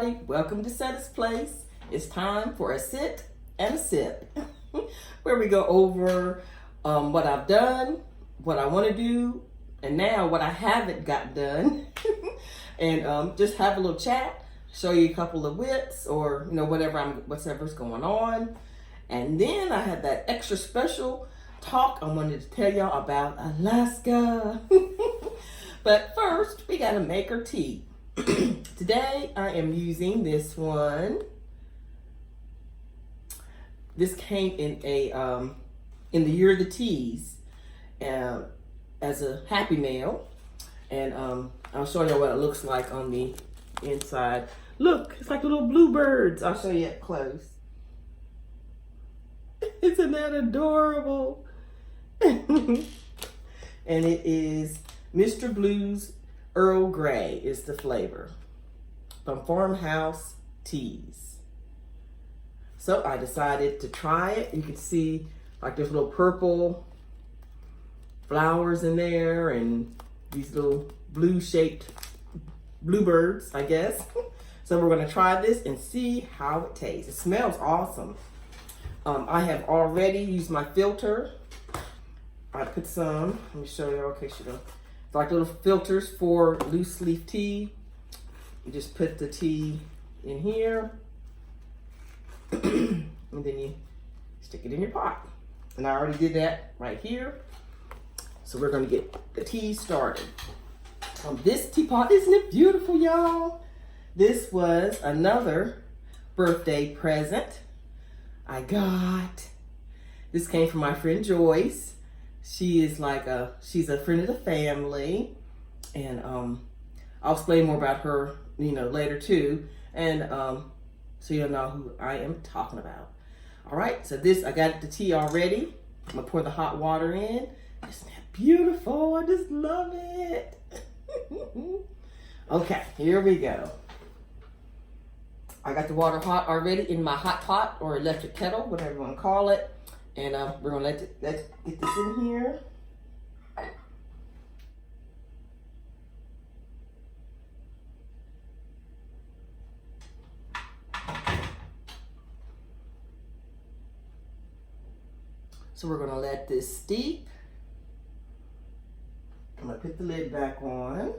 everybody. Welcome to Setta's Place. It's time for a sit and a sip, where we go over what I've done, what I want to do, and now what I haven't got done, and just have a little chat, show you a couple of whips, or whatever's going on. And then I had that extra special talk I wanted to tell y'all about Alaska. But first, we gotta make our tea. Today I am using this one. This came in in the Year of the Teas as a Happy Mail, and I'll show you what it looks like on the inside. Look, it's like little bluebirds. I'll show you up close. Isn't that adorable? And it is Mr. Blue's Earl Grey is the flavor from Farmhouse Teas. So I decided to try it. You can see like there's little purple flowers in there and these little blue shaped bluebirds, I guess. So we're gonna try this and see how it tastes. It smells awesome. I have already used my filter. I put some, let me show you, okay, it's like little filters for loose leaf tea. You just put the tea in here, and then you stick it in your pot. And I already did that right here. So we're gonna get the tea started. This teapot, isn't it beautiful, y'all? This was another birthday present I got. This came from my friend Joyce. She is she's a friend of the family, and I'll explain more about her, later too, and so you'll know who I am talking about. All right, so I got the tea already. I'm gonna pour the hot water in. Isn't that beautiful? I just love it. Okay, here we go. I got the water hot already in my hot pot or electric kettle, whatever you want to call it. And we're gonna let's get this in here. So we're gonna let this steep. I'm gonna put the lid back on.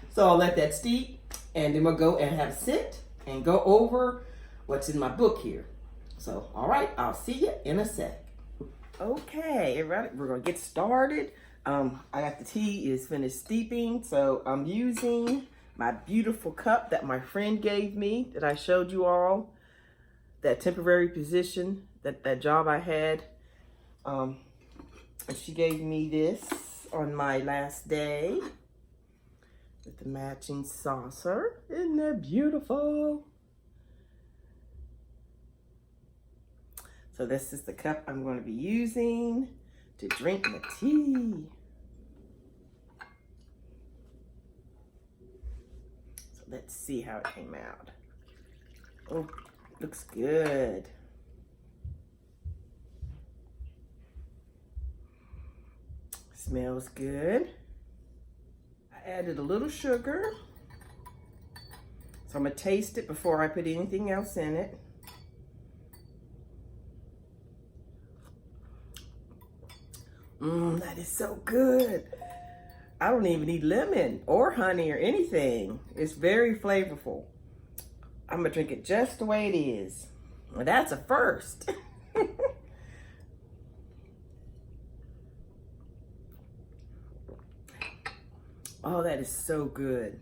So I'll let that steep, and then we'll go and have a sit and go over what's in my book here. So, all right, I'll see you in a sec. Okay, everybody, we're gonna get started. I got the tea is finished steeping, so I'm using my beautiful cup that my friend gave me that I showed you all, that temporary position, that job I had. And she gave me this on my last day, with the matching saucer. Isn't that beautiful? So this is the cup I'm going to be using to drink my tea. So let's see how it came out. Oh, looks good. Smells good. Added a little sugar. So I'm gonna taste it before I put anything else in it. That is so good. I don't even need lemon or honey or anything. It's very flavorful. I'm gonna drink it just the way it is. Well, that's a first. Oh, that is so good.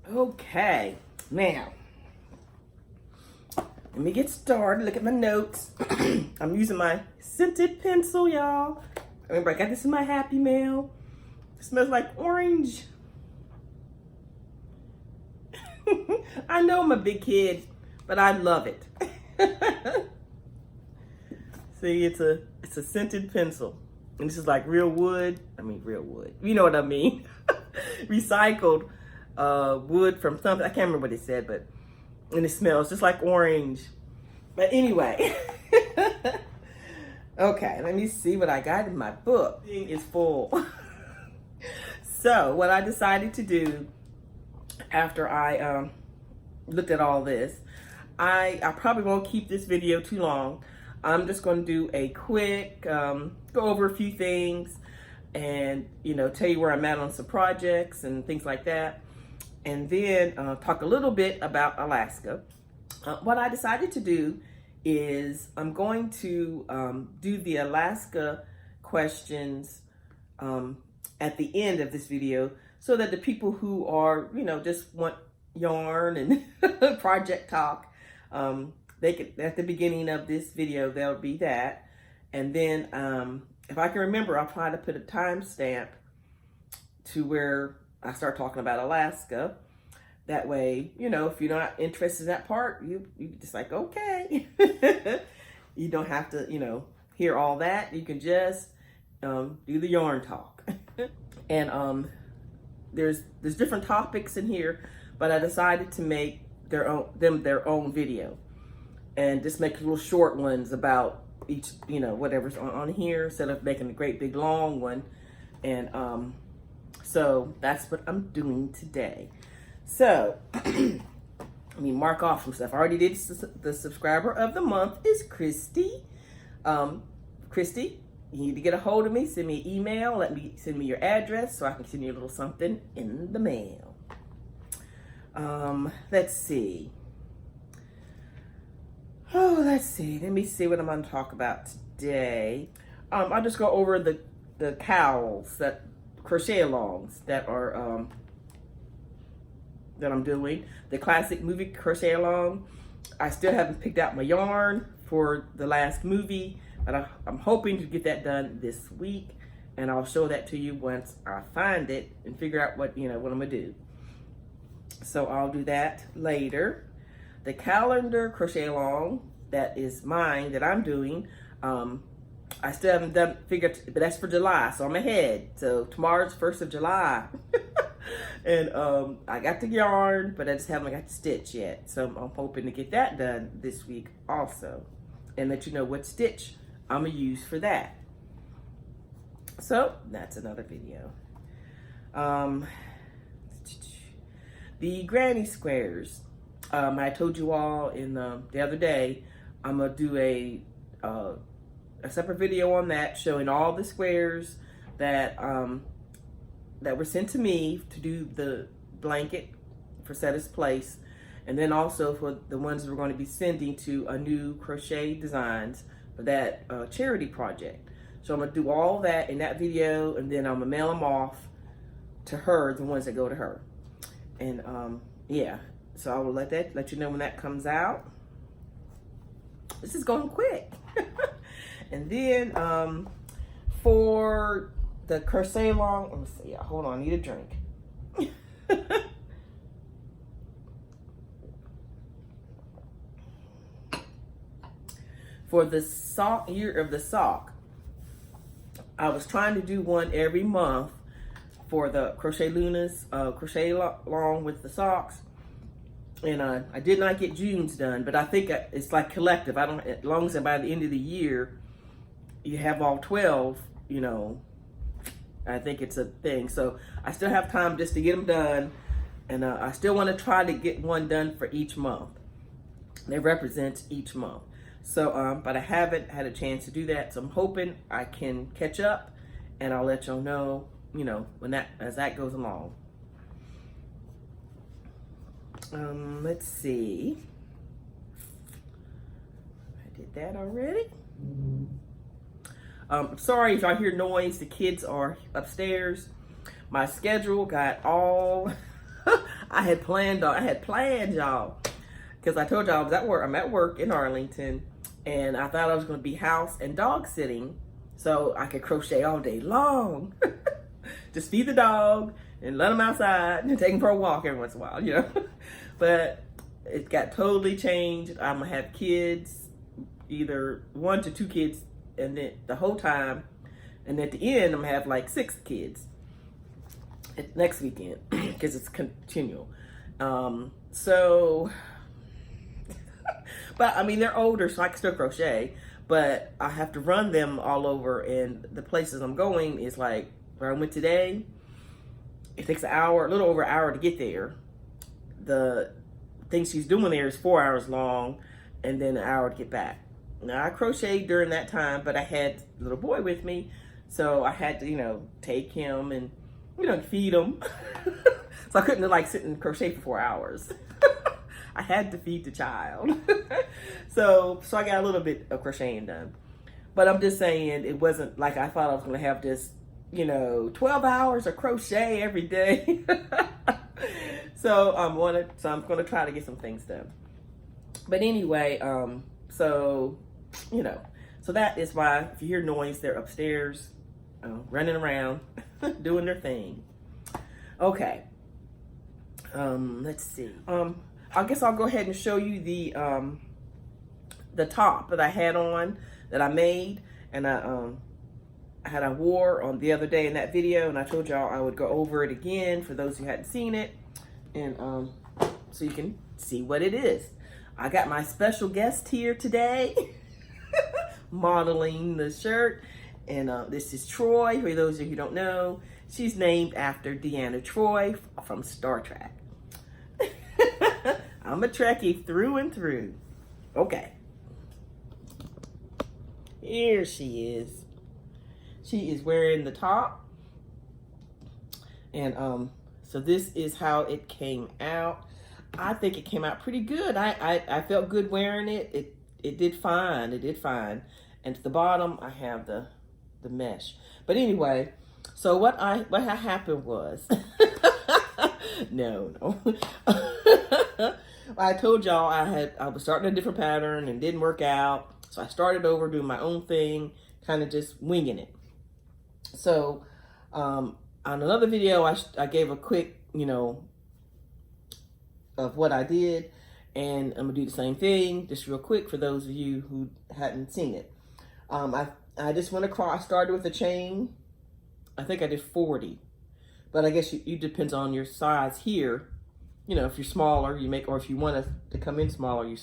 Okay, now, let me get started. Look at my notes. I'm using my scented pencil, y'all. Remember, I got this in my Happy Mail. It smells like orange. I know I'm a big kid, but I love it. See, it's a scented pencil. And this is like real wood. I mean, real wood. You know what I mean. Recycled wood from something. I can't remember what it said, and it smells just like orange. But anyway. Okay, let me see what I got in my book. It's full. So what I decided to do after I looked at all this, I probably won't keep this video too long. I'm just going to do a quick go over a few things and, you know, tell you where I'm at on some projects and things like that, and then talk a little bit about Alaska. What I decided to do is I'm going to do the Alaska questions at the end of this video, so that the people who are, you know, just want yarn and project talk, they can, at the beginning of this video, there'll be that. And then if I can remember, I'll try to put a timestamp to where I start talking about Alaska. That way, you know, if you're not interested in that part, you just like, okay. You don't have to, you know, hear all that. You can just do the yarn talk. And there's different topics in here, but I decided to make their own video, and just make little short ones about each, you know, whatever's on here, instead of making a great big long one. And so that's what I'm doing today. So let me mark off some stuff. I already did. The subscriber of the month is Christy. Christy, you need to get a hold of me. Send me an email. Send me your address so I can send you a little something in the mail. Let's see. Oh, let's see. Let me see what I'm going to talk about today. I'll just go over the cowls, that crochet alongs that are that I'm doing. The classic movie crochet along. I still haven't picked out my yarn for the last movie, but I'm hoping to get that done this week, and I'll show that to you once I find it and figure out what, you know, what I'm gonna do. So I'll do that later. The calendar crochet along, that is mine, that I'm doing. I still haven't figured, but that's for July, so I'm ahead. So tomorrow's 1st of July. And I got the yarn, but I just haven't got the stitch yet. So I'm hoping to get that done this week also, and let you know what stitch I'm gonna use for that. So that's another video. The granny squares. I told you all in the other day, I'm gonna do a separate video on that, showing all the squares that that were sent to me to do the blanket for Setta's Place, and then also for the ones we're going to be sending to a new Crochet Designs for that charity project. So I'm gonna do all that in that video, and then I'm gonna mail them off to her, the ones that go to her. And yeah, so I will let you know when that comes out. This is going quick. And then for the crochet along, let me see. Hold on, I need a drink. For the sock, year of the sock, I was trying to do one every month for the Crochet Luna's crochet along with the socks, and I did not get June's done, but I think it's like collective. I don't, as long as by the end of the year you have all 12, you know, I think it's a thing. So I still have time just to get them done, and I still want to try to get one done for each month. They represent each month. So, but I haven't had a chance to do that. So I'm hoping I can catch up, and I'll let y'all know, you know, when as that goes along. Let's see. I did that already. Sorry if I hear noise. The kids are upstairs. My schedule got all I had planned, y'all, because I told y'all I was at work. I'm at work in Arlington, and I thought I was going to be house and dog sitting so I could crochet all day long. Just feed the dog and let him outside and take him for a walk every once in a while, you know. But it got totally changed. I'm gonna have kids, either 1 to 2 kids, and then the whole time, and at the end I'm gonna have like 6 kids next weekend, because it's continual. So but I mean, they're older, so I can still crochet, but I have to run them all over, and the places I'm going is like where I went today. it takes an hour, a little over an hour to get there. The thing she's doing there is 4 hours long, and then an hour to get back. Now, I crocheted during that time, but I had a little boy with me, so I had to, you know, take him and, you know, feed him. So I couldn't like sit and crochet for 4 hours. I had to feed the child. so I got a little bit of crocheting done. But I'm just saying, it wasn't like I thought I was going to have this, you know, 12 hours of crochet every day. So I'm going to try to get some things done. But anyway, so, you know, so that is why if you hear noise, they're upstairs, running around, doing their thing. Okay. Let's see. I guess I'll go ahead and show you the top that I had on, that I made, and I wore on the other day in that video, and I told y'all I would go over it again for those who hadn't seen it, and so you can see what it is. I got my special guest here today modeling the shirt, and this is Troy. For those of you who don't know, she's named after Deanna Troi from Star Trek. I'm a Trekkie through and through. Okay. Here she is. She is wearing the top. And so this is how it came out. I think it came out pretty good. I felt good wearing it. It did fine. It did fine. And to the bottom, I have the mesh. But anyway, so what happened was, no. I told y'all I was starting a different pattern and didn't work out. So I started over doing my own thing, kind of just winging it. So on another video, I gave a quick, you know, of what I did, and I'm gonna do the same thing just real quick for those of you who hadn't seen it. I just went across, started with a chain. I think I did 40, but I guess you depends on your size here. You know, if you're smaller, you make, or if you want it to come in smaller, you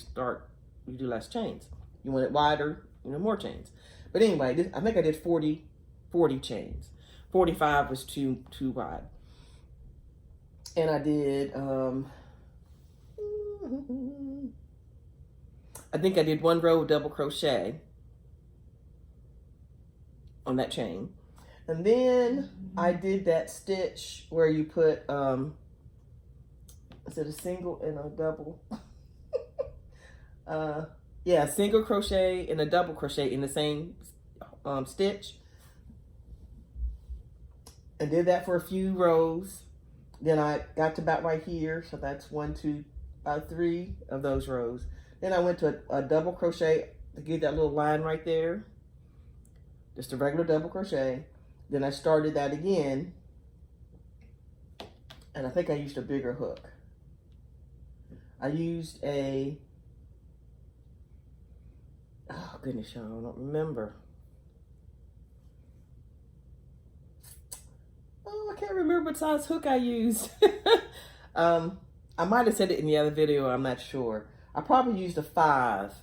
do less chains. You want it wider, you know, more chains. But anyway, I think I did 40 chains. 45 was too wide. And I did, I think I did 1 row of double crochet on that chain. And then I did that stitch where you put, is it a single and a double? Yeah, single crochet and a double crochet in the same stitch. I did that for a few rows. Then I got to about right here. So that's 1, 2, 3 of those rows. Then I went to a double crochet to get that little line right there. Just a regular double crochet. Then I started that again. And I think I used a bigger hook. I used a, oh goodness, y'all, I don't remember. Oh, I can't remember what size hook I used. I might have said it in the other video, I'm not sure. I probably used a 5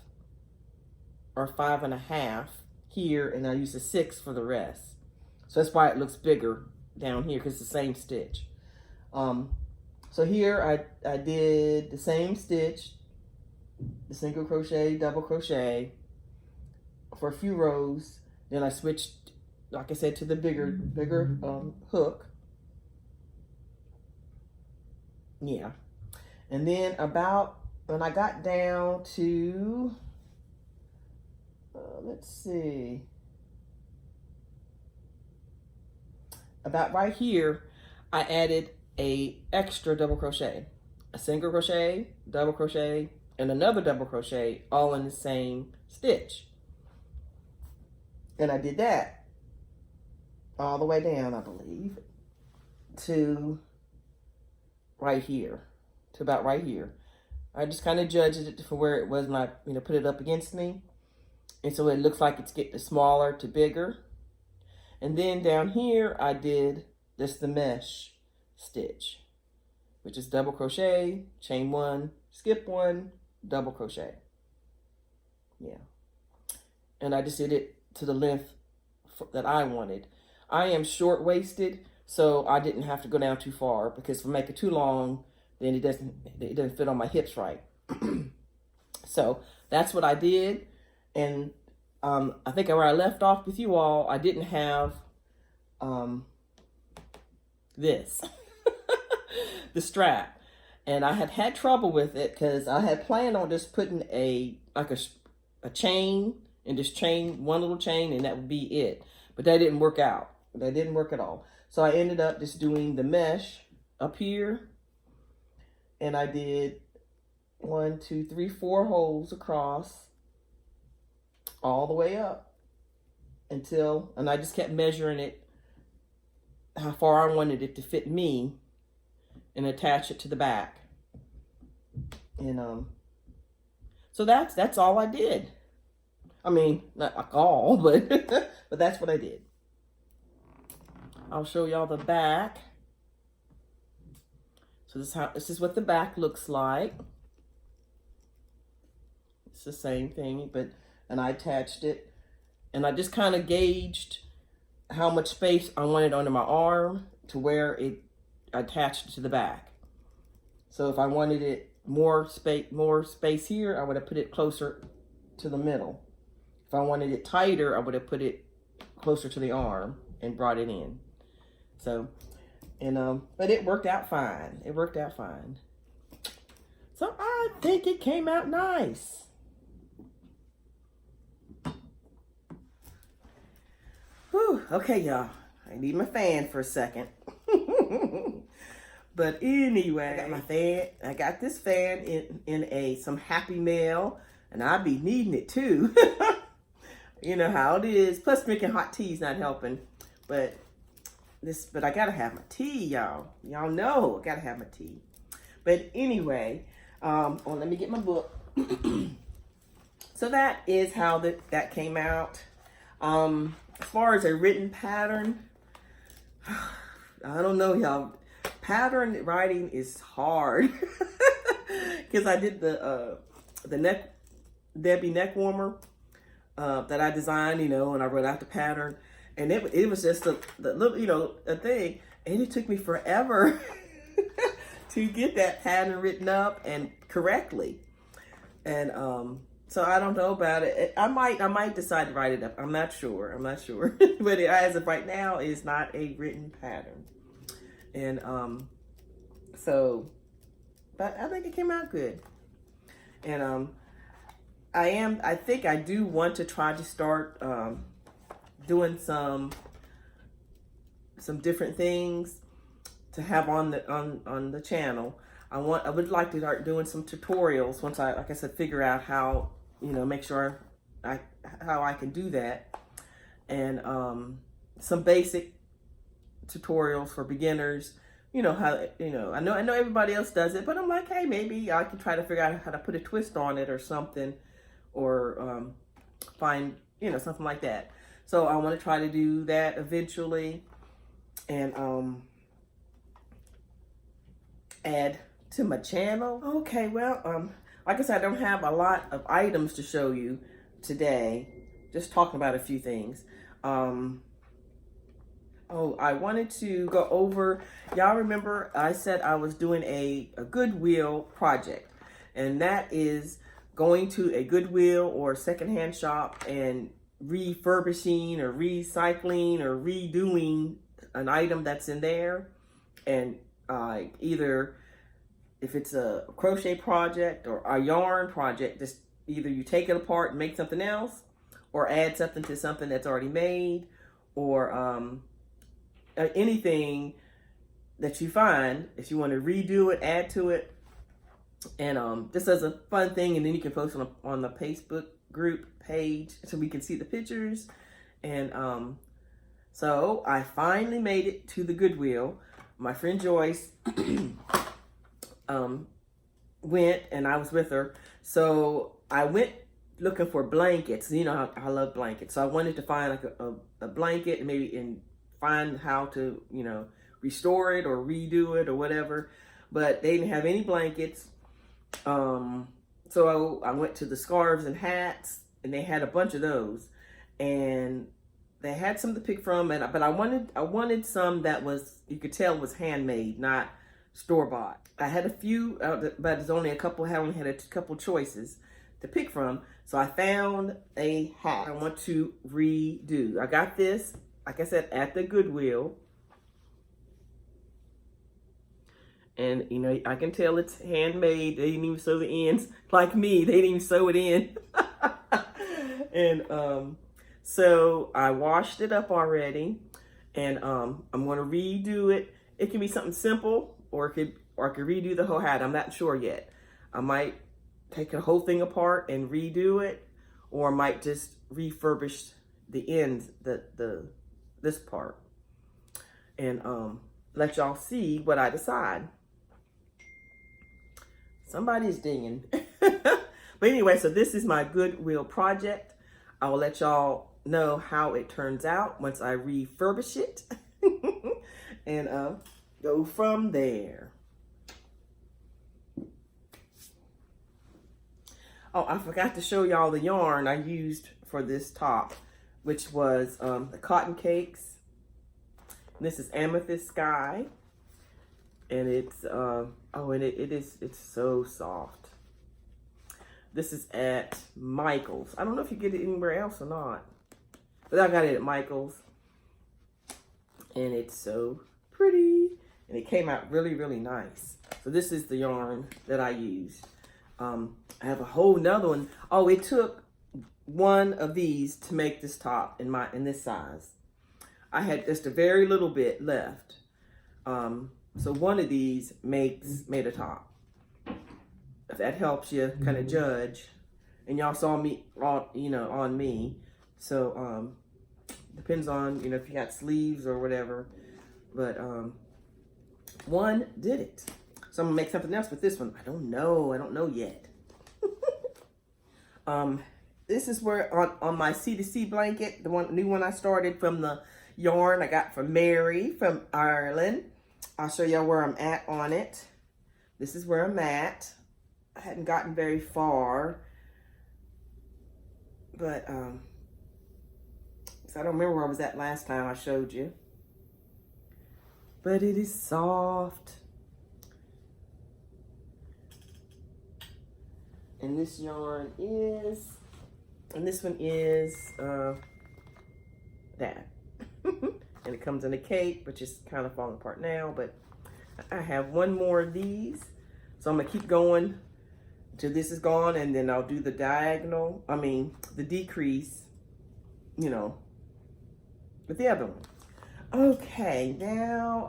or 5.5 here, and I used a 6 for the rest. So that's why it looks bigger down here, because it's the same stitch. So here I did the same stitch, the single crochet, double crochet for a few rows. Then I switched, like I said, to the bigger hook. Yeah. And then about when I got down to, let's see, about right here, I added a extra double crochet, a single crochet, double crochet, and another double crochet, all in the same stitch. And I did that all the way down, I believe, to right here, to about right here. I just kind of judged it for where it was when I, you know, put it up against me. And so it looks like it's getting smaller to bigger. And then down here, I did just the mesh stitch, which is double crochet, chain 1, skip 1, double crochet. Yeah. And I just did it to the length that I wanted. I am short-waisted, so I didn't have to go down too far, because if I make it too long, then it doesn't fit on my hips right. So that's what I did. And I think where I left off with you all, I didn't have this, the strap. And I had trouble with it because I had planned on just putting a chain, and just chain one little chain, and that would be it. But that didn't work out. That didn't work at all. So I ended up just doing the mesh up here. And I did 1, 2, 3, 4 holes across all the way up and I just kept measuring it, how far I wanted it to fit me, and attach it to the back. And so that's all I did. I mean, not like all, but but that's what I did. I'll show y'all the back. So this is what the back looks like. It's the same thing, and I attached it, and I just kind of gauged how much space I wanted under my arm to where it attached to the back. So if I wanted it more space here, I would have put it closer to the middle. If I wanted it tighter, I would have put it closer to the arm and brought it in. So, but it worked out fine. It worked out fine. So I think it came out nice. Whew, okay, y'all. I need my fan for a second. But anyway, I got my fan. I got this fan in some Happy Mail, and I be needing it too. You know how it is. Plus, drinking hot tea is not helping. But I gotta have my tea, y'all. Y'all know I gotta have my tea. But anyway, let me get my book. So that is how that came out. As far as a written pattern, I don't know, y'all. Pattern writing is hard because I did the Debbie neck warmer that I designed, and I wrote out the pattern, and it was just the little a thing, and it took me forever to get that pattern written up and correctly, and so I don't know about it. I might decide to write it up. I'm not sure, but as of right now, it's not a written pattern. And but I think it came out good. And I think I do want to try to start doing some different things to have on the channel. I would like to start doing some tutorials once I, like I said, figure out how, make sure how I can do that. And some basic tutorials for beginners, how, I know everybody else does it, but I'm like, hey, maybe I can try to figure out how to put a twist on it or something, or find, something like that. So I want to try to do that eventually, and add to my channel. Okay, well, like I said, I don't have a lot of items to show you today, just talking about a few things. I wanted to go over, y'all remember I said I was doing a Goodwill project, and that is going to a Goodwill or secondhand shop and refurbishing or recycling or redoing an item that's in there. And either if it's a crochet project or a yarn project, just either you take it apart and make something else, or add something to something that's already made, or anything that you find, if you want to redo it, add to it, and just as a fun thing, and then you can post on the Facebook group page so we can see the pictures. And so I finally made it to the Goodwill. My friend Joyce went, and I was with her, so I went looking for blankets. I love blankets, so I wanted to find like a blanket, and maybe find how to, restore it or redo it or whatever, but they didn't have any blankets. So I went to the scarves and hats, and they had a bunch of those, and they had some to pick from, but I wanted some that was, you could tell was handmade, not store-bought. I had a few, but it's only a couple. I only had a couple choices to pick from. So I found a hat I want to redo. I got this, like I said, at the Goodwill. And, you know, I can tell it's handmade. They didn't even sew the ends like me. They didn't even sew it in. And so I washed it up already. And I'm going to redo it. It can be something simple, or I could redo the whole hat. I'm not sure yet. I might take the whole thing apart and redo it, or I might just refurbish the ends, this part, and let y'all see what I decide. Somebody's dinging. But anyway, so this is my Goodwill project. I will let y'all know how it turns out once I refurbish it and go from there. Oh, I forgot to show y'all the yarn I used for this top, which was the cotton cakes. This is Amethyst Sky, and it's it's so soft. This is at Michael's. I don't know if you get it anywhere else or not, but I got it at Michael's, and it's so pretty, and it came out really, really nice. So this is the yarn that I used. I have a whole nother one. Oh, it took one of these to make this top in this size. I had just a very little bit left. So one of these made a top. If that helps you kind of judge. And y'all saw me on me. So depends on, if you got sleeves or whatever. But one did it. So I'm gonna make something else with this one. I don't know yet. This is where on my C2C blanket, the new one I started from the yarn I got from Mary from Ireland. I'll show y'all where I'm at on it. This is where I'm at. I hadn't gotten very far, but so I don't remember where I was at last time I showed you. But it is soft. And this yarn is, and this one is that. And it comes in a cake, which is kind of falling apart now, but I have one more of these. So I'm gonna keep going until this is gone, and then I'll do the the decrease, with the other one. Okay, now,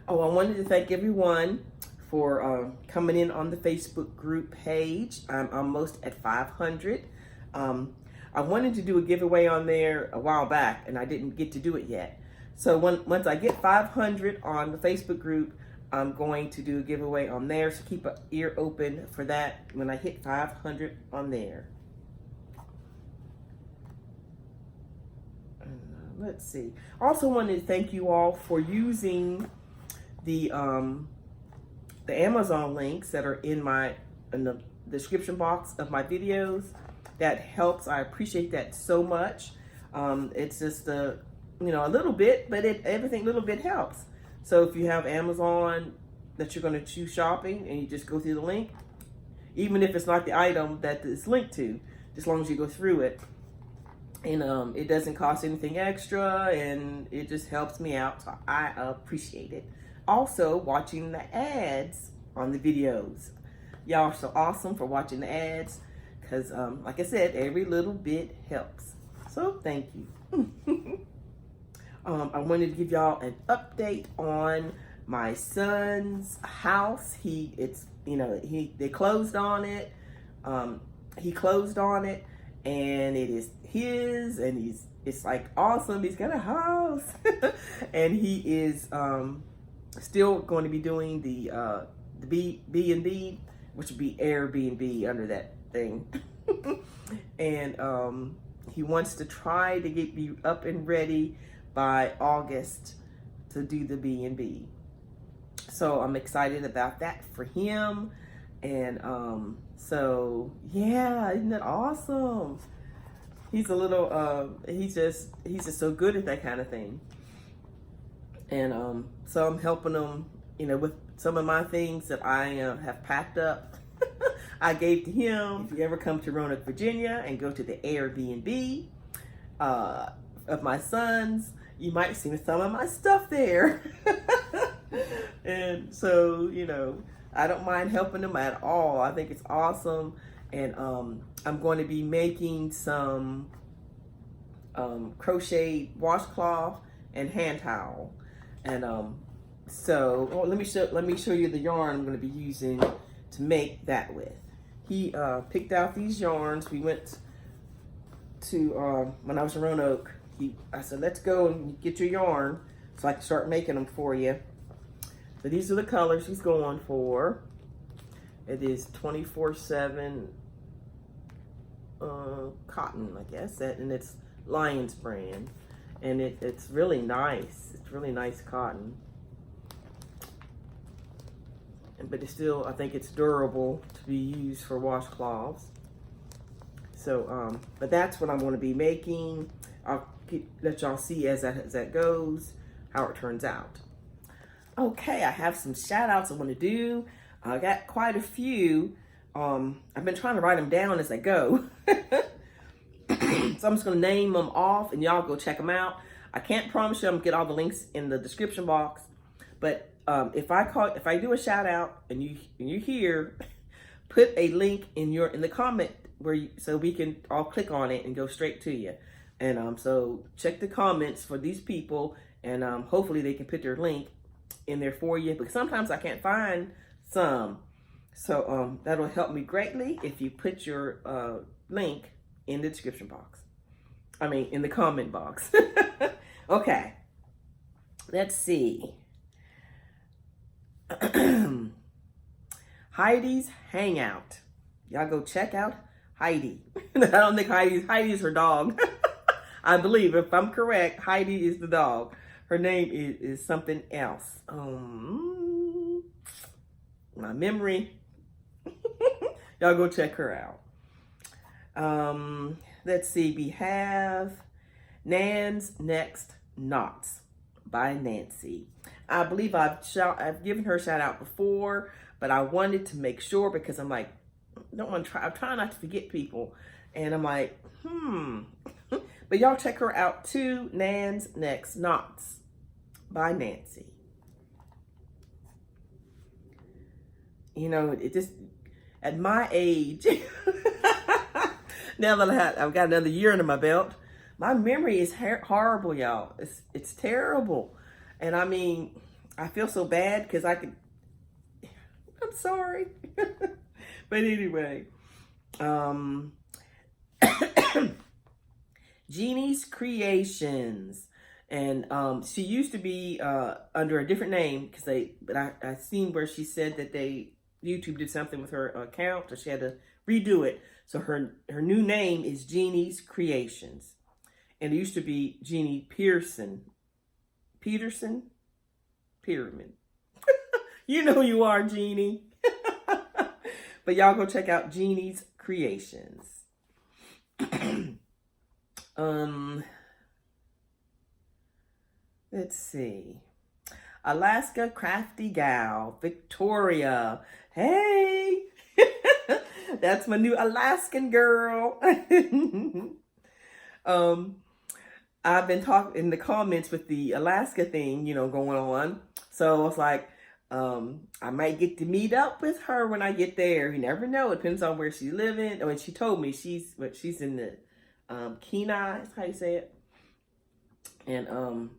I wanted to thank everyone for coming in on the Facebook group page. I'm almost at 500. I wanted to do a giveaway on there a while back, and I didn't get to do it yet. So once I get 500 on the Facebook group, I'm going to do a giveaway on there. So keep an ear open for that when I hit 500 on there. Let's see. Also wanted to thank you all for using the Amazon links that are in the description box of my videos. That helps. I appreciate that so much. It's just a little bit, but everything little bit helps. So if you have Amazon that you're going to choose shopping, and you just go through the link, even if it's not the item that it's linked to, as long as you go through it, and it doesn't cost anything extra, and it just helps me out. So I appreciate it. Also, watching the ads on the videos. Y'all are so awesome for watching the ads, because like I said, every little bit helps. So thank you. I wanted to give y'all an update on my son's house. They closed on it. He closed on it, and it is his, and it's like awesome. He's got a house, and he is still going to be doing the B&B, which would be Airbnb under that thing. And he wants to try to get me up and ready by August to do the B&B. So I'm excited about that for him. And so yeah, isn't that awesome? He's a little, he's just so good at that kind of thing. And so I'm helping him, you know, with some of my things that I have packed up. I gave to him. If you ever come to Roanoke, Virginia and go to the Airbnb of my son's, you might see some of my stuff there. And so, you know, I don't mind helping them at all. I think it's awesome. And I'm going to be making some crochet washcloth and hand towel. And so let me show you the yarn I'm going to be using to make that with. He picked out these yarns. We went to when I was in Roanoke. I said, let's go and get your yarn so I can start making them for you. So these are the colors he's going for. It is 24/7 cotton, I guess, and it's Lion's brand, and it's really nice. It's really nice cotton, but it's still, I think it's durable to be used for washcloths. So, but that's what I'm going to be making. I'll let y'all see as that goes, how it turns out. Okay, I have some shout outs I want to do. I got quite a few. I've been trying to write them down as I go. So I'm just going to name them off and y'all go check them out. I can't promise you I'm going to get all the links in the description box, but if I do a shout out and you hear, put a link in the comment so we can all click on it and go straight to you. And so check the comments for these people, and hopefully they can put their link in there for you, because sometimes I can't find some. So that'll help me greatly if you put your link in the description box. I mean, in the comment box. Okay. Let's see. Heidi's Hangout. Y'all go check out Heidi. I don't think Heidi's her dog. I believe, if I'm correct, Heidi is the dog. Her name is something else. My memory. Y'all go check her out. Let's see. We have Nan's Next Knots by Nancy. I believe I've given her a shout out before, but I wanted to make sure, because I'm like, I'm trying not to forget people, and I'm like, But y'all check her out too. Nan's Next Knots by Nancy. You know, it just, at my age, now that I've got another year under my belt, my memory is horrible, y'all. It's terrible. And I mean, I feel so bad because I'm sorry. But anyway, Jeannie's Creations, and she used to be under a different name, but I seen where she said that YouTube did something with her account, so she had to redo it. So her new name is Jeannie's Creations, and it used to be Jeannie Peterson. You know who you are, Jeannie. But y'all go check out Jeannie's Creations. Let's see. Alaska Crafty Gal, Victoria. Hey, that's my new Alaskan girl. I've been talking in the comments with the Alaska thing, you know, going on. So I was like, I might get to meet up with her when I get there. You never know. It depends on where she's living. And she told me she's in the Kenai, is how you say it. And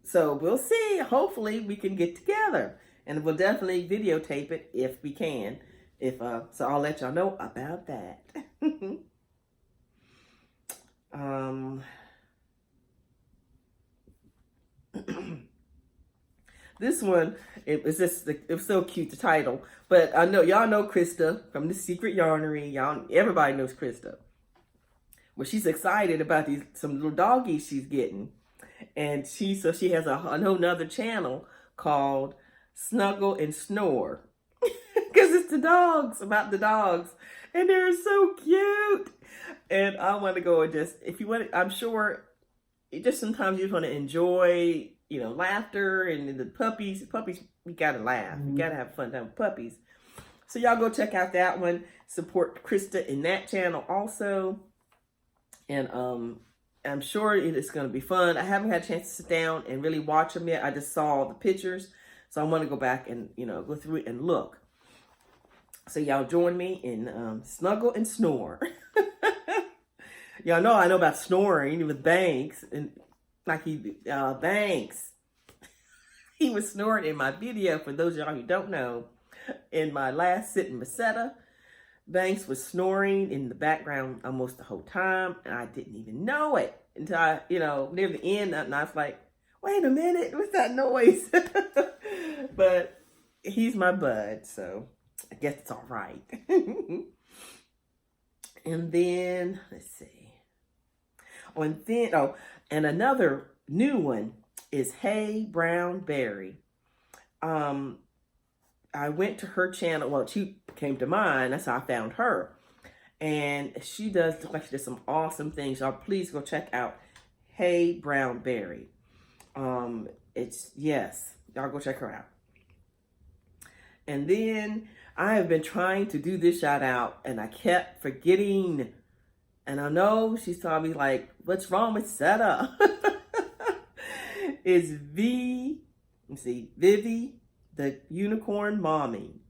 so we'll see. Hopefully we can get together, and we'll definitely videotape it if we can. So I'll let y'all know about that. This one, it was so cute, the title. But I know y'all know Krista from The Secret Yarnery. Everybody knows Krista. Well, she's excited about some little doggies she's getting. And she has a whole nother channel called Snuggle and Snore. Because it's about the dogs. And they're so cute. And I want to go and just, if you want, I'm sure, just sometimes you just want to enjoy, you know, laughter and the puppies. Puppies, we gotta laugh. We gotta have fun time with puppies. So y'all go check out that one. Support Krista in that channel also. And I'm sure it is going to be fun. I haven't had a chance to sit down and really watch them yet. I just saw the pictures. So I want to go back and, you know, go through it and look. So y'all join me in Snuggle and Snore. Y'all know I know about snoring with Banks. And like Banks. He was snoring in my video. For those of y'all who don't know, in my last sitting with Setta, Banks was snoring in the background almost the whole time, and I didn't even know it until I, you know, near the end, and I was like, wait a minute, what's that noise? But he's my bud, so I guess it's all right. And then, let's see. Oh, and another new one is Hey Brown Berry. I went to her channel. Well, she came to mine. That's how I found her. And she does some awesome things. Y'all please go check out Hey Brown Berry. Yes, y'all go check her out. And then I have been trying to do this shout out and I kept forgetting. And I know she's probably like, what's wrong with Setta? It's Vivi, the Unicorn Mommy.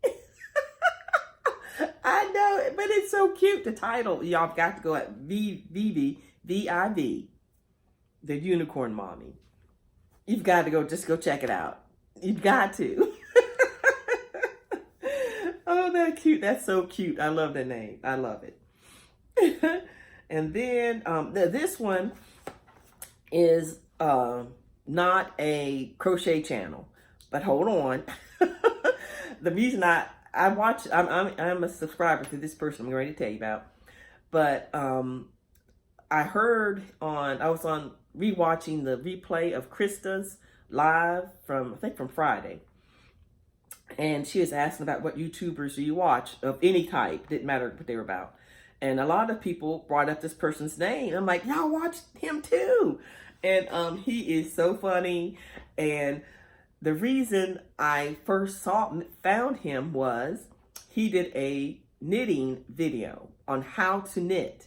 I know it, but it's so cute. The title, y'all got to go at Vivi, V-I-V, the Unicorn Mommy. You've got to go, just go check it out. You've got to. Oh, that's cute. That's so cute. I love the name. I love it. And then this one is not a crochet channel. But hold on. The reason I'm a subscriber to this person I'm ready to tell you about. But I was on rewatching the replay of Krista's live from Friday. And she was asking about what YouTubers do you watch of any type. Didn't matter what they were about. And a lot of people brought up this person's name. I'm like, y'all watch him too. And he is so funny. And the reason I first found him was he did a knitting video on how to knit.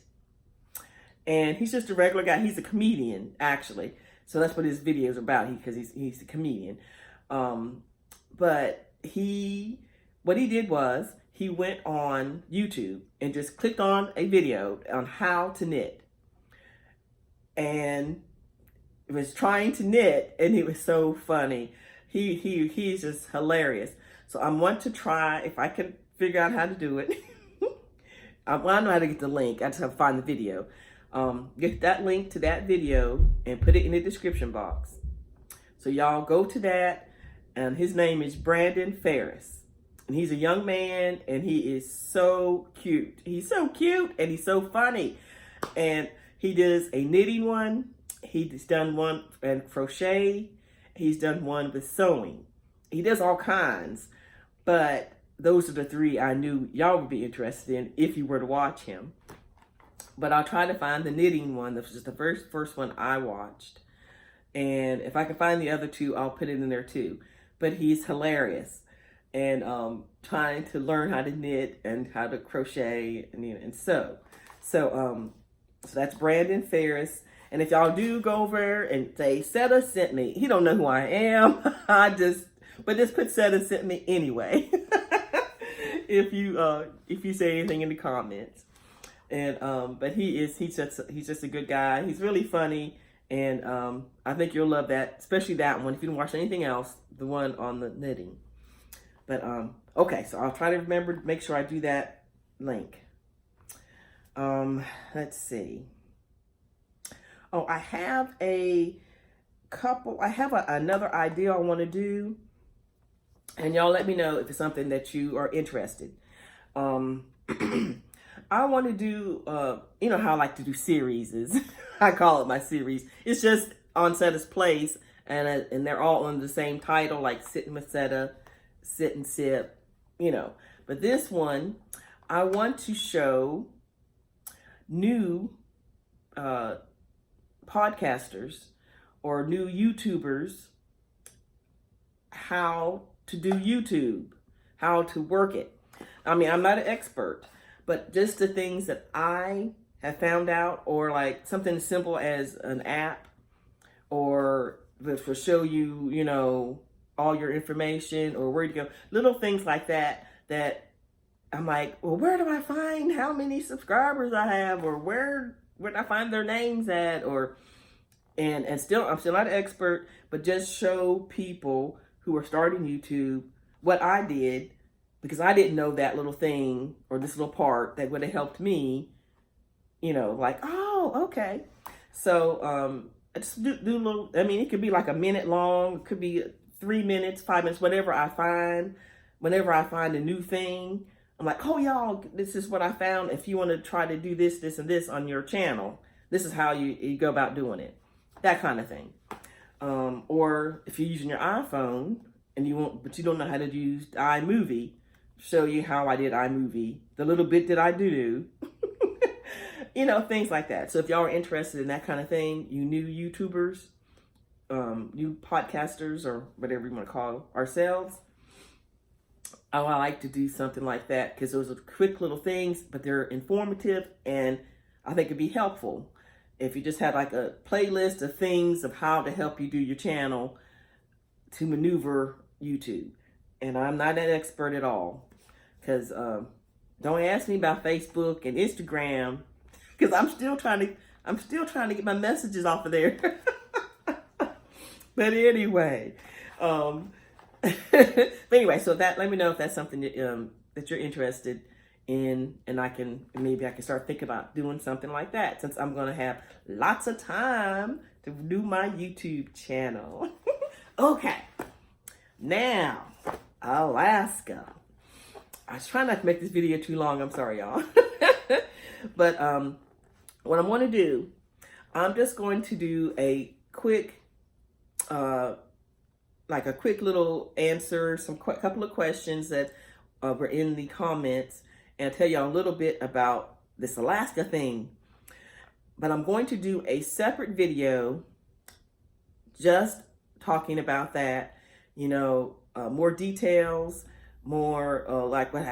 And he's just a regular guy. He's a comedian, actually. So that's what his videos are about, because he's a comedian. But what he did was he went on YouTube and just clicked on a video on how to knit. And was trying to knit, and it was so funny. He's just hilarious. So I want to try, if I can figure out how to do it. I know how to get the link. I just have to find the video. Get that link to that video and put it in the description box. So y'all go to that. And his name is Brandon Ferris. And he's a young man, and he is so cute. He's so cute, and he's so funny. And he does a knitting one. He's done one in crochet. He's done one with sewing. He does all kinds, but those are the three I knew y'all would be interested in if you were to watch him. But I'll try to find the knitting one. This was the first one I watched. And if I can find the other two, I'll put it in there too. But he's hilarious. And trying to learn how to knit and how to crochet and sew. So that's Brandon Ferris. And if y'all do go over and say, Setta sent me, he don't know who I am. But just put Setta sent me anyway. if you say anything in the comments. And but he's just a good guy. He's really funny. And I think you'll love that, especially that one. If you didn't watch anything else, the one on the knitting. But okay, so I'll try to remember, make sure I do that link. Let's see. Oh, I have another idea I want to do. And y'all let me know if it's something that you are interested. I want to do, you know how I like to do series. I call it my series. It's just on Setta's Place, and they're all under the same title, like Sitting with Setta, Sit and Sip, you know. But this one, I want to show new podcasters or new YouTubers how to do YouTube, how to work it. I mean, I'm not an expert, but just the things that I have found out, or like something as simple as an app, or which will show you, you know, all your information or where to go, little things like that, that I'm like, well, where do I find how many subscribers I have, or where do I find their names at, or, and I'm still not an expert, but just show people who are starting YouTube what I did, because I didn't know that little thing or this little part that would have helped me, you know, like, oh, okay. So I just do little, I mean, it could be like a minute long, it could be 3 minutes, 5 minutes, whatever I find. Whenever I find a new thing, I'm like, oh, y'all, this is what I found. If you want to try to do this, this, and this on your channel, this is how you go about doing it. That kind of thing. Or if you're using your iPhone and but you don't know how to use iMovie, show you how I did iMovie, the little bit that I do, you know, things like that. So if y'all are interested in that kind of thing, you new YouTubers, new podcasters, or whatever you want to call ourselves, I like to do something like that, because those are quick little things, but they're informative, and I think it'd be helpful if you just had like a playlist of things of how to help you do your channel to maneuver YouTube. And I'm not an expert at all, because don't ask me about Facebook and Instagram, because I'm still trying to get my messages off of there. But anyway, but anyway, so that, let me know if that's something that you're interested in, and maybe I can start thinking about doing something like that, since I'm gonna have lots of time to do my YouTube channel. Okay, now Alaska. I was trying not to make this video too long. I'm sorry, y'all. But what I'm going to do, I'm just going to do a quick, like a quick little answer, couple of questions that were in the comments, and tell y'all a little bit about this Alaska thing. But I'm going to do a separate video just talking about that, you know, more details, more like what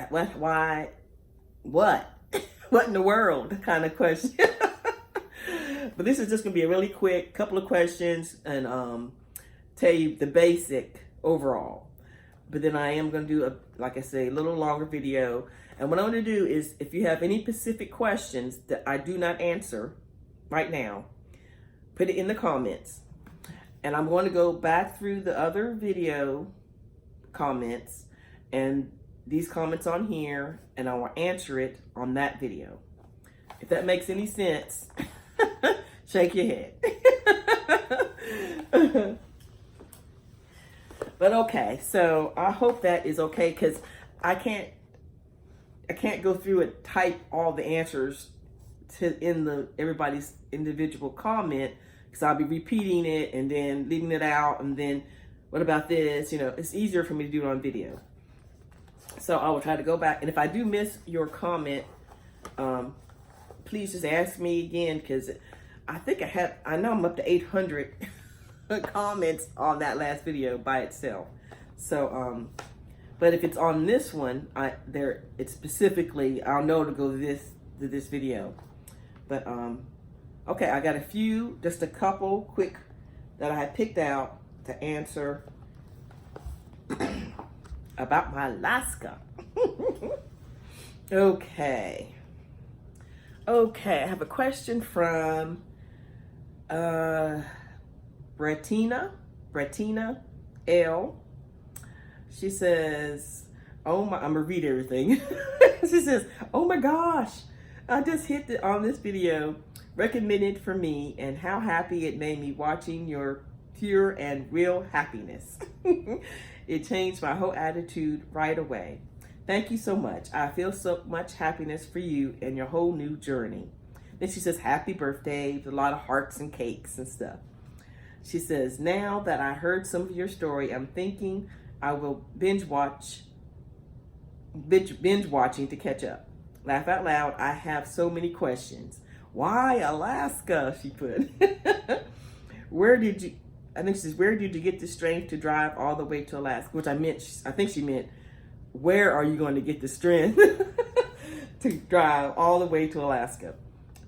in the world kind of question. But this is just gonna be a really quick couple of questions, and tell you the basic overall. But then I am gonna do like I say, a little longer video. And what I'm gonna do is, if you have any specific questions that I do not answer right now, put it in the comments. And I'm going to go back through the other video comments and these comments on here, and I will answer it on that video. If that makes any sense, shake your head. But okay, so I hope that is okay, because I can't go through and type all the answers in everybody's individual comment, because I'll be repeating it and then leaving it out, and then what about this? You know, it's easier for me to do it on video. So I will try to go back, and if I do miss your comment, please just ask me again, because I know I'm up to 800 comments on that last video by itself. So but if it's on this one, it's specifically, I'll know to go to this video. But okay, I got just a couple quick that I picked out to answer about my Alaska. Okay, I have a question from Brettina L. She says, I'm gonna read everything. She says, oh my gosh, I just hit it on this video recommended for me, and how happy it made me watching your pure and real happiness. It changed my whole attitude right away. Thank you so much. I feel so much happiness for you and your whole new journey. Then she says, happy birthday, with a lot of hearts and cakes and stuff. She says, now that I heard some of your story, I'm thinking I will binge watching to catch up. Laugh out loud, I have so many questions. Why Alaska? She put. Where did you? I think she says, where did you get the strength to drive all the way to Alaska? Which I think she meant, where are you going to get the strength to drive all the way to Alaska?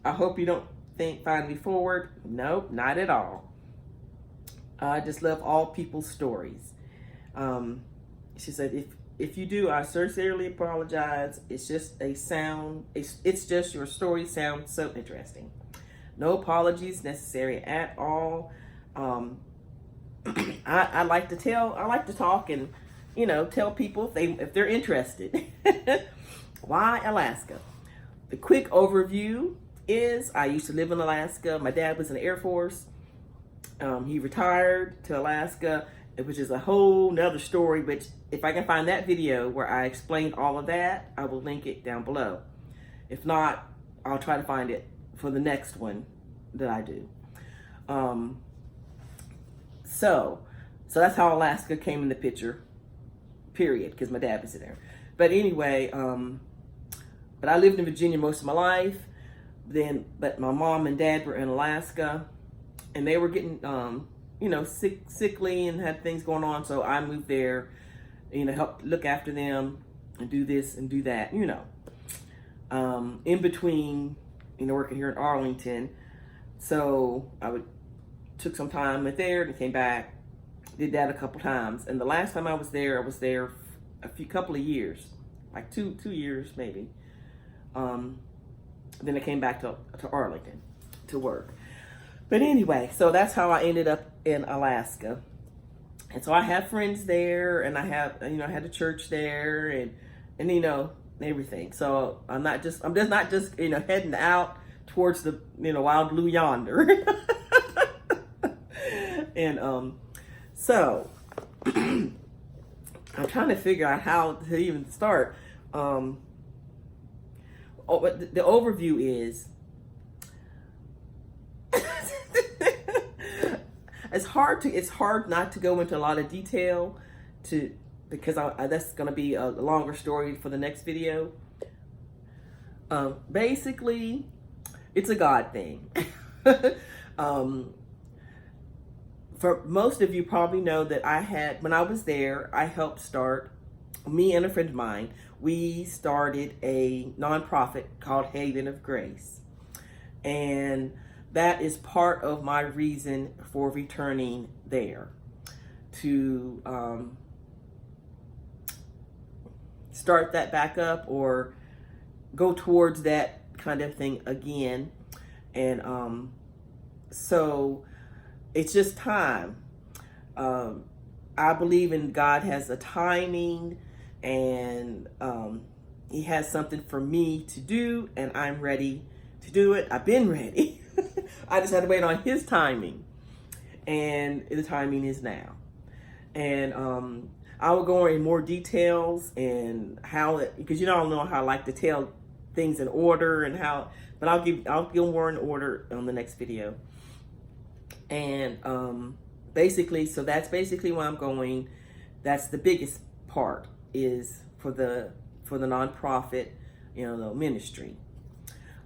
I hope you don't find me forward. Nope, not at all. I just love all people's stories. She said, if you do, I sincerely apologize. It's just it's just your story sounds so interesting. No apologies necessary at all. I like to talk and, tell people if they're interested. Why Alaska? The quick overview is I used to live in Alaska. My dad was in the Air Force. He retired to Alaska, which is a whole nother story, which if I can find that video where I explained all of that, I will link it down below. If not, I'll try to find it for the next one that I do. So that's how Alaska came in the picture, period, because my dad was in there. But anyway, but I lived in Virginia most of my life. But my mom and dad were in Alaska, and they were getting, sickly and had things going on. So I moved there, help look after them and do this and do that, in between, working here in Arlington. So I took some time there and came back, did that a couple times. And the last time I was there a couple of years, like two years maybe. Then I came back to Arlington to work. But anyway, so that's how I ended up in Alaska. And so I have friends there, and I have, I had a church there, and everything. So I'm just not just heading out towards the wild blue yonder. And so I'm trying to figure out how to even start. But the overview is it's hard not to go into a lot of detail because that's going to be a longer story for the next video. Basically, it's a God thing. For most of you probably know that when I was there, I helped start, me and a friend of mine, we started a nonprofit called Haven of Grace. And that is part of my reason for returning there, to start that back up or go towards that kind of thing again. And so it's just time. I believe in God has a timing, and he has something for me to do, and I'm ready to do it. I've been ready. I just had to wait on his timing, and the timing is now. And I will go in more details and because you don't know how I like to tell things in order and how, but I'll give more in order on the next video. And basically, so that's basically where I'm going. That's the biggest part, is for the nonprofit, the ministry.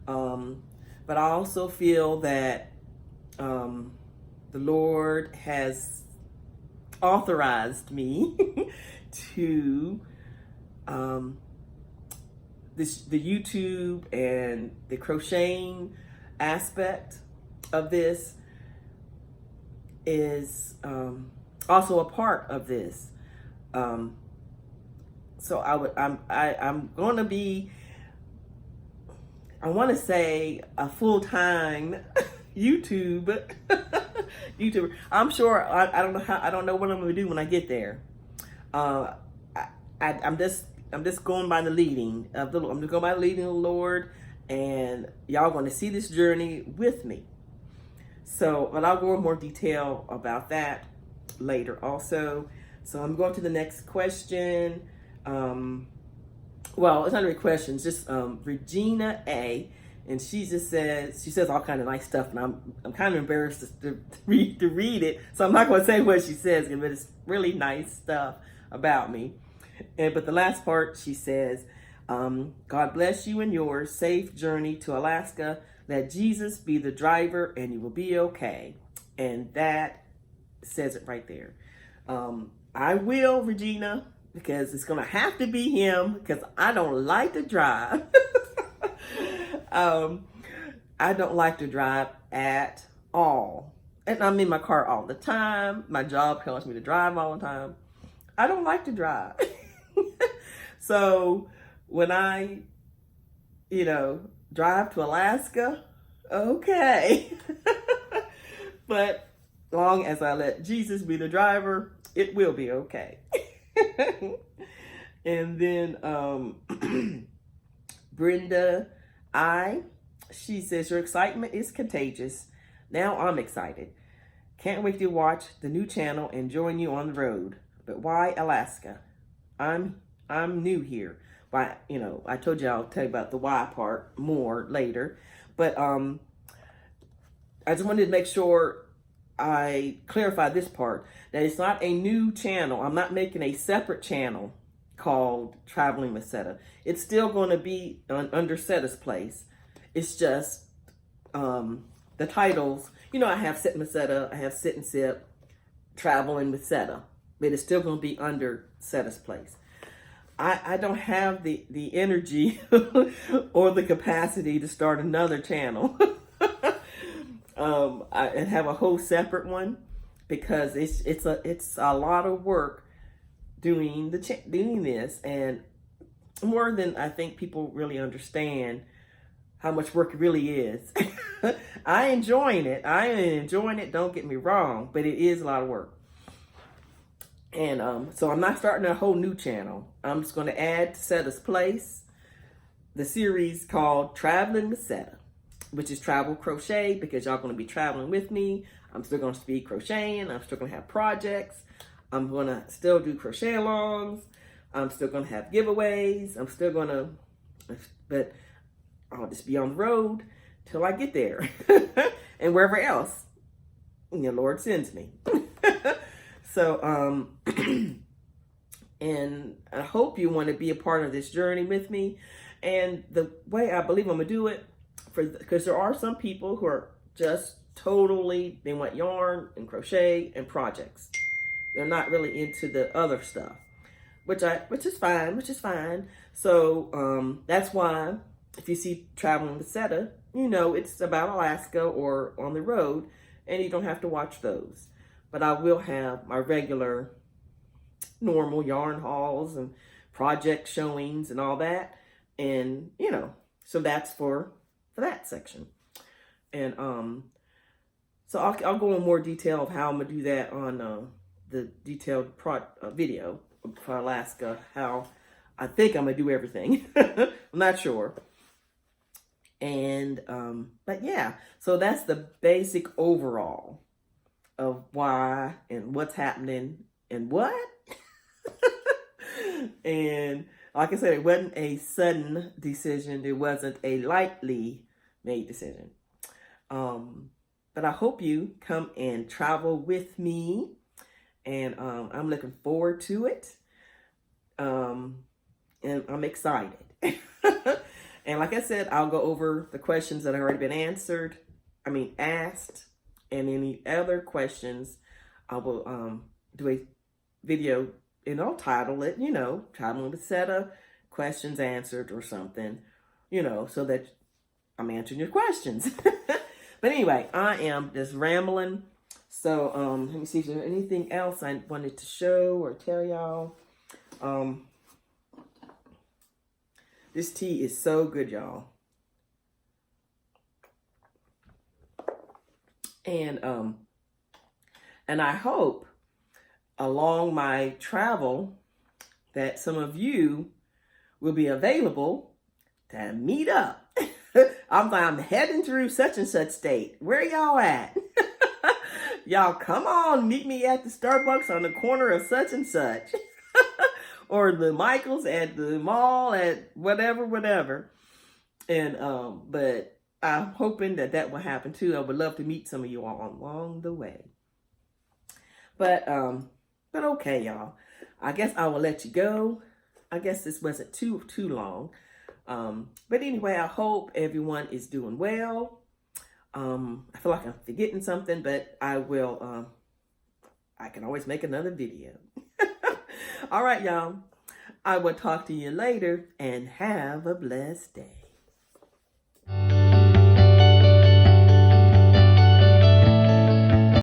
But I also feel that the Lord has authorized me to the YouTube and the crocheting aspect of this is also a part of this. So I'm going to be, I want to say, a full-time YouTuber. I'm sure, I don't know what I'm going to do when I get there. I'm just going by the leading of I'm just going by the leading of the Lord, and y'all going to see this journey with me. So, but I'll go into more detail about that later also. So I'm going to the next question. Well, it's not really questions, just Regina A. And she says all kind of nice stuff, and I'm kind of embarrassed to read it, so I'm not going to say what she says, but it's really nice stuff about me. But the last part, she says, God bless you and yours. Safe journey to Alaska. Let Jesus be the driver and you will be okay. And that says it right there. I will, Regina, because it's going to have to be him because I don't like to drive. I don't like to drive at all. And I'm in my car all the time. My job tells me to drive all the time. I don't like to drive. So when I, drive to Alaska, okay. But long as I let Jesus be the driver, it will be okay. And then Brenda she says, your excitement is contagious. Now I'm excited. Can't wait to watch the new channel and join you on the road. But why Alaska? I'm new here. Why, I told you I'll tell you about the why part more later. But I just wanted to make sure I clarify this part. That it's not a new channel. I'm not making a separate channel called Traveling with Setta. It's still going to be under Setta's Place. It's just the titles. I have Sit with Setta, I have Sit and Sip, Traveling with Setta. But it's still going to be under Setta's Place. I don't have the energy or the capacity to start another channel and have a whole separate one, because it's a lot of work doing this, and more than I think people really understand how much work it really is. I am enjoying it. Don't get me wrong, but it is a lot of work. And so I'm not starting a whole new channel. I'm just going to add to Setta's Place the series called Traveling with Setta, which is travel crochet, because y'all going to be traveling with me. I'm still going to be crocheting. I'm still going to have projects. I'm going to still do crochet alongs. I'm still going to have giveaways. I'm still going to, but I'll just be on the road till I get there and wherever else the Lord sends me. So, and I hope you want to be a part of this journey with me. And the way I believe I'm going to do it, because there are some people who are just totally, they want yarn and crochet and projects. They're not really into the other stuff, which is fine. So, that's why if you see Traveling with Setta, it's about Alaska or on the road, and you don't have to watch those. But I will have my regular, normal yarn hauls and project showings and all that. And, so that's for that section. And so I'll go in more detail of how I'm going to do that on the detailed video for Alaska, how I think I'm going to do everything. I'm not sure. And, but yeah, so that's the basic overall of why and what's happening and what. And like I said, it wasn't a sudden decision. It wasn't a lightly made decision. But I hope you come and travel with me. And I'm looking forward to it. And I'm excited. And like I said, I'll go over the questions that have already been asked. And any other questions, I will do a video, and I'll title it, Traveling with Setta, Questions Answered or something, so that I'm answering your questions. But anyway, I am just rambling. So let me see if there's anything else I wanted to show or tell y'all. This tea is so good, y'all. And I hope along my travel that some of you will be available to meet up. I'm heading through such and such state. Where y'all at? Y'all come on, meet me at the Starbucks on the corner of such and such. Or the Michaels at the mall at whatever. And, but I'm hoping that will happen too. I would love to meet some of you all along the way. But okay, y'all. I guess I will let you go. I guess this wasn't too long. But anyway, I hope everyone is doing well. I feel like I'm forgetting something, but I will, I can always make another video. All right, y'all. I will talk to you later and have a blessed day.